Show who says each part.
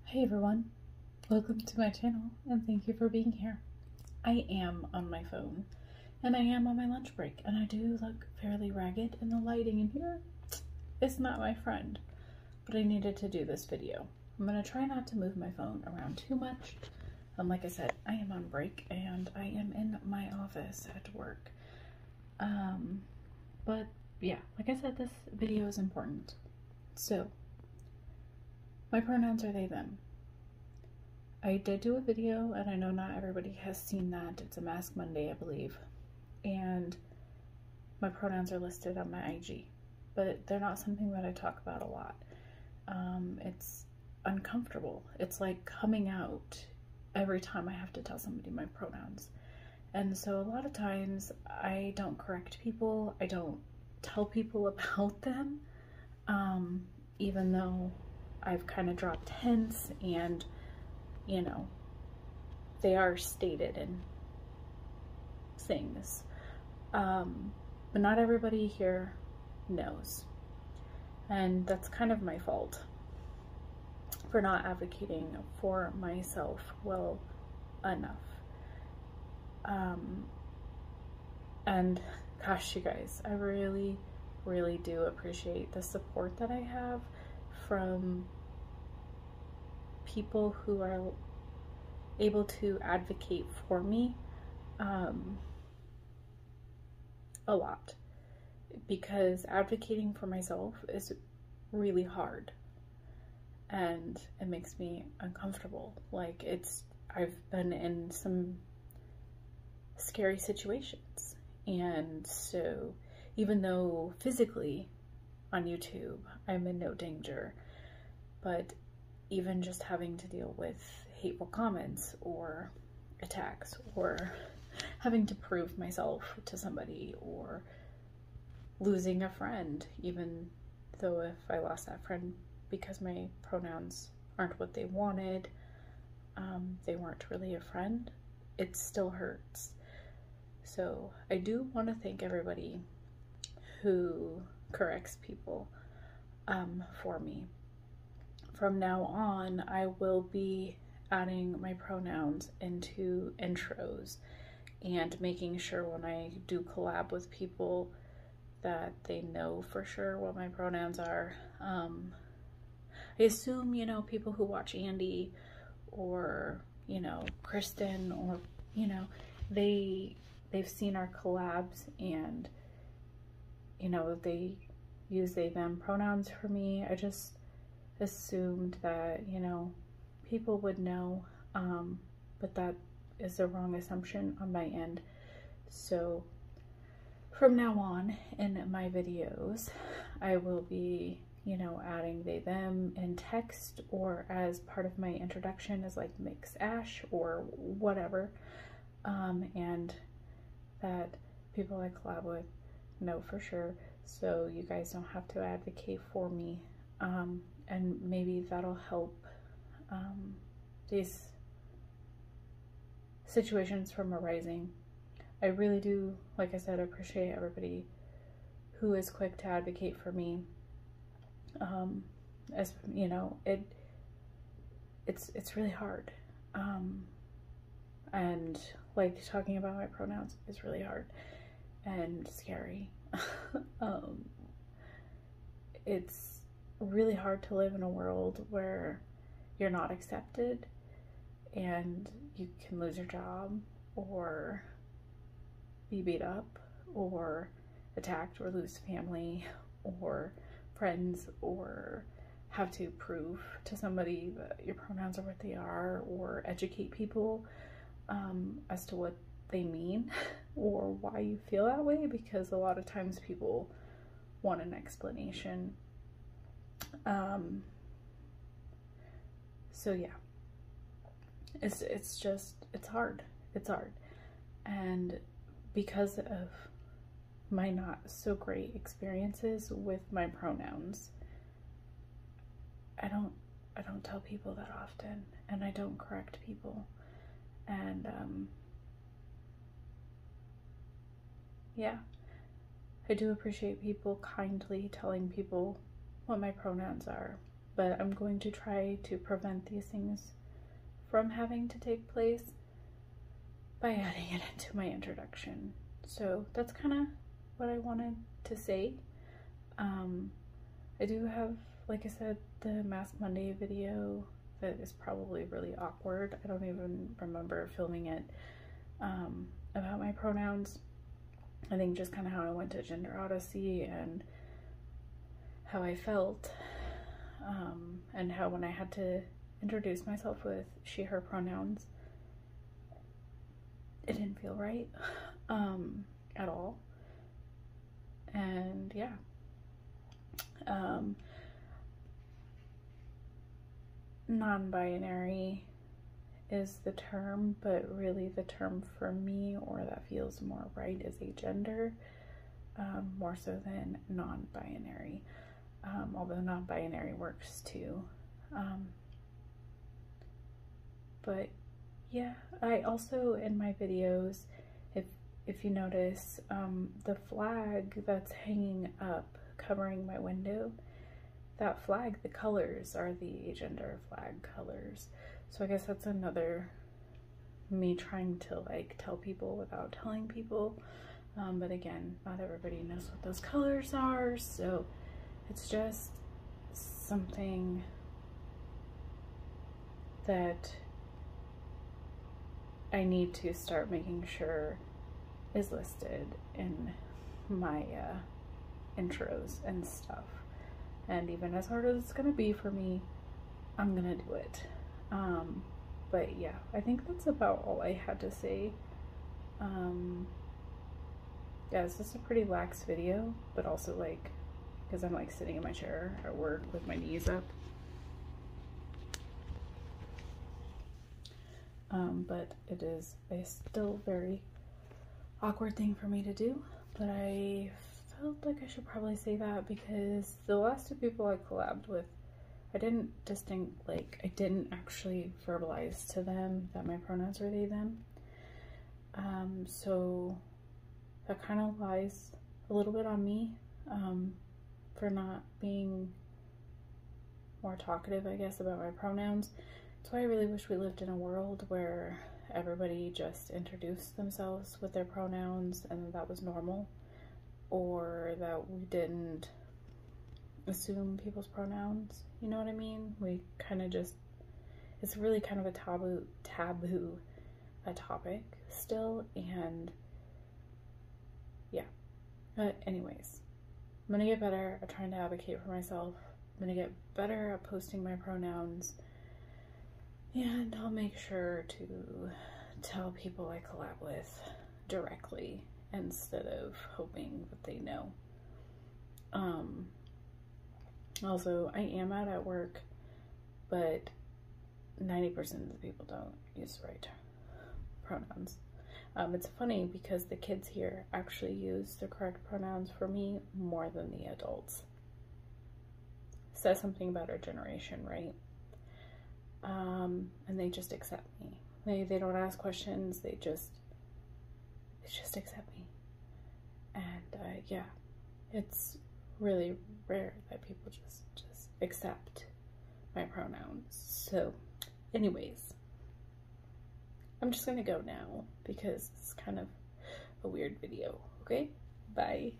Speaker 1: Hey everyone, welcome to my channel and thank you for being here. I am on my phone and I am on my lunch break and I do look fairly ragged and the lighting in here is not my friend, but I needed to do this video. I'm going to try not to move my phone around too much. Like I said, I am on break and I am in my office at work. But yeah, like I said, this video is important. So, my pronouns are they, them. I did do a video, and I know not everybody has seen that. It's a Mask Monday, I believe. And my pronouns are listed on my IG, but they're not something that I talk about a lot. It's uncomfortable. It's like coming out every time I have to tell somebody my pronouns. And so a lot of times I don't correct people. I don't tell people about them, even though I've kind of dropped hints and, you know, they are stated in things. But not everybody here knows. And that's kind of my fault for not advocating for myself well enough. And gosh, you guys, I really, really do appreciate the support that I have from people who are able to advocate for me a lot, because advocating for myself is really hard and it makes me uncomfortable. Like, I've been in some scary situations, and so even though physically on YouTube I'm in no danger, but even just having to deal with hateful comments or attacks or having to prove myself to somebody or losing a friend, even though if I lost that friend because my pronouns aren't what they wanted, they weren't really a friend, it still hurts. So I do want to thank everybody who corrects people for me. From now on, I will be adding my pronouns into intros and making sure when I do collab with people that they know for sure what my pronouns are. I assume, you know, people who watch Andy or, you know, Kristen, or, you know, they've seen our collabs and, you know, they use they, them pronouns for me. I just assumed that, you know, people would know, but that is the wrong assumption on my end. So from now on in my videos, I will be, you know, adding they, them in text or as part of my introduction as like Mix Ash or whatever, and that people I collab with know for sure, so you guys don't have to advocate for me. And maybe that'll help these situations from arising. I really do, like I said, appreciate everybody who is quick to advocate for me. As you know, it's really hard. And like talking about my pronouns is really hard and scary. It's really hard to live in a world where you're not accepted and you can lose your job or be beat up or attacked or lose family or friends or have to prove to somebody that your pronouns are what they are, or educate people as to what they mean or why you feel that way, because a lot of times people want an explanation. So yeah, it's hard. It's hard. And because of my not so great experiences with my pronouns, I don't tell people that often, and I don't correct people. And yeah, I do appreciate people kindly telling people what my pronouns are, but I'm going to try to prevent these things from having to take place by adding it into my introduction. So that's kind of what I wanted to say. I do have, like I said, the Mask Monday video that is probably really awkward. I don't even remember filming it, about my pronouns. I think just kind of how I went to Gender Odyssey and how I felt, and how when I had to introduce myself with she, her pronouns, it didn't feel right at all. And yeah, non-binary is the term, but really the term for me, or that feels more right, is agender, more so than non-binary, although non-binary works too. But yeah, I also, in my videos, if you notice, the flag that's hanging up covering my window, that flag, the colors are the agender flag colors. So I guess that's another me trying to like tell people without telling people. But again, not everybody knows what those colors are, so it's just something that I need to start making sure is listed in my intros and stuff. And even as hard as it's gonna be for me, I'm gonna do it. But yeah, I think that's about all I had to say. Yeah, this is a pretty lax video, but also like, because I'm like sitting in my chair at work with my knees up. But it is a still very awkward thing for me to do, but I felt like I should probably say that because the last two people I collabed with, I didn't actually verbalize to them that my pronouns are they, them. So that kind of lies a little bit on me, for not being more talkative, I guess, about my pronouns. That's why I really wish we lived in a world where everybody just introduced themselves with their pronouns and that was normal, or that we didn't assume people's pronouns, you know what I mean? We kind of just, it's really kind of a taboo topic still, and yeah. But anyways, I'm gonna get better at trying to advocate for myself. I'm gonna get better at posting my pronouns, and I'll make sure to tell people I collab with directly instead of hoping that they know. Also, I am out at work, but 90% of the people don't use the right pronouns. It's funny because the kids here actually use the correct pronouns for me more than the adults. Says something about our generation, right? And they just accept me. They don't ask questions, they just accept me. And yeah, it's really rare that people just accept my pronouns. So anyways, I'm just gonna go now because it's kind of a weird video. Okay, bye.